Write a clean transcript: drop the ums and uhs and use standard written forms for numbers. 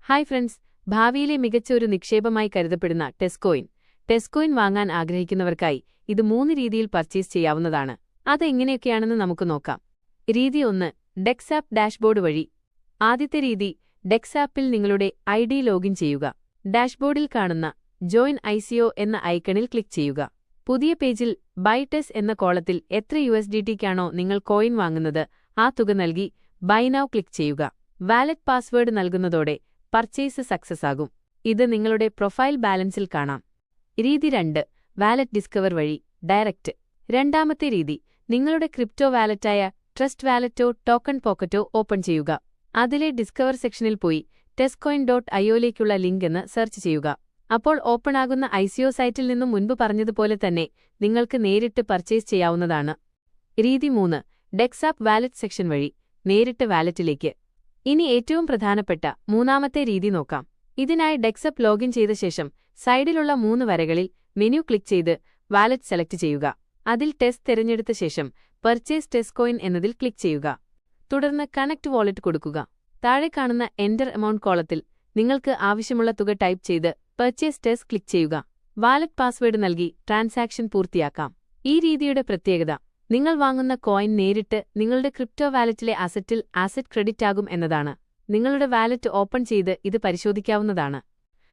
Hi friends, ഭാവിയിലെ മികച്ച ഒരു നിക്ഷേപമായി കരുതപ്പെടുന്ന ടെസ്കോയിൻ വാങ്ങാൻ ആഗ്രഹിക്കുന്നവർക്കായി ഇത് 3 രീതിയിൽ പർച്ചേസ് ചെയ്യാവുന്നതാണ്. അതെങ്ങനെയൊക്കെയാണെന്ന് നമുക്ക് നോക്കാം. രീതി 1. ഡെക്സ് ആപ്പ് ഡാഷ്ബോർഡ് വഴി. ആദ്യത്തെ രീതി, ഡെക്സ് ആപ്പിൽ നിങ്ങളുടെ ഐഡി ലോഗിൻ ചെയ്യുക. ഡാഷ്ബോർഡിൽ കാണുന്ന ജോയിൻ ICO എന്ന ഐക്കണിൽ ക്ലിക്ക് ചെയ്യുക. പുതിയ പേജിൽ ബൈ ടെസ് എന്ന കോളത്തിൽ എത്ര USDTക്കാണോ നിങ്ങൾ കോയിൻ വാങ്ങുന്നത് ആ തുക നൽകി ബൈ നൗ ക്ലിക്ക് ചെയ്യുക. വാലറ്റ് പാസ്വേഡ് നൽകുന്നതോടെ പർച്ചേസ് സക്സസ് ആകും. ഇത് നിങ്ങളുടെ പ്രൊഫൈൽ ബാലൻസിൽ കാണാം. രീതി 2. വാലറ്റ് ഡിസ്കവർ വഴി ഡയറക്റ്റ്. രണ്ടാമത്തെ രീതി, നിങ്ങളുടെ ക്രിപ്റ്റോ വാലറ്റായ ട്രസ്റ്റ് വാലറ്റോ ടോക്കൺ പോക്കറ്റോ ഓപ്പൺ ചെയ്യുക. അതിലെ ഡിസ്കവർ സെക്ഷനിൽ പോയി Tescoin.ioയിലേക്കുള്ള ലിങ്ക് എന്ന് സെർച്ച് ചെയ്യുക. അപ്പോൾ ഓപ്പണാകുന്ന ICO സൈറ്റിൽ നിന്നും മുൻപ് പറഞ്ഞതുപോലെ തന്നെ നിങ്ങൾക്ക് നേരിട്ട് പർച്ചേസ് ചെയ്യാവുന്നതാണ്. രീതി 3. ഡെക്സ് ആപ്പ് വാലറ്റ് സെക്ഷൻ വഴി നേരിട്ട് വാലറ്റിലേക്ക്. ഇനി ഏറ്റവും പ്രധാനപ്പെട്ട മൂന്നാമത്തെ രീതി നോക്കാം. ഇതിനായി ഡെക്സപ്പ് ലോഗിൻ ചെയ്ത ശേഷം സൈഡിലുള്ള 3 വരകളിൽ മെനു ക്ലിക്ക് ചെയ്ത് വാലറ്റ് സെലക്ട് ചെയ്യുക. അതിൽ ടെസ്റ്റ് തിരഞ്ഞെടുത്ത ശേഷം പർച്ചേസ് ടെസ്കോയിൻ എന്നതിൽ ക്ലിക്ക് ചെയ്യുക. തുടർന്ന് കണക്ട് വാലറ്റ് കൊടുക്കുക. താഴെ കാണുന്ന എൻ്റർ എമൗണ്ട് കോളത്തിൽ നിങ്ങൾക്ക് ആവശ്യമുള്ള തുക ടൈപ്പ് ചെയ്ത് പർച്ചേസ് ടെസ് ക്ലിക്ക് ചെയ്യുക. വാലറ്റ് പാസ്വേഡ് നൽകി ട്രാൻസാക്ഷൻ പൂർത്തിയാക്കാം. ഈ രീതിയുടെ പ്രത്യേകത, നിങ്ങൾ വാങ്ങുന്ന കോയിൻ നേരിട്ട് നിങ്ങളുടെ ക്രിപ്റ്റോ വാലറ്റിലെ അസറ്റിൽ ക്രെഡിറ്റ് ആകും എന്നതാണ്. നിങ്ങളുടെ വാലറ്റ് ഓപ്പൺ ചെയ്ത് ഇത് പരിശോധിക്കാവുന്നതാണ്.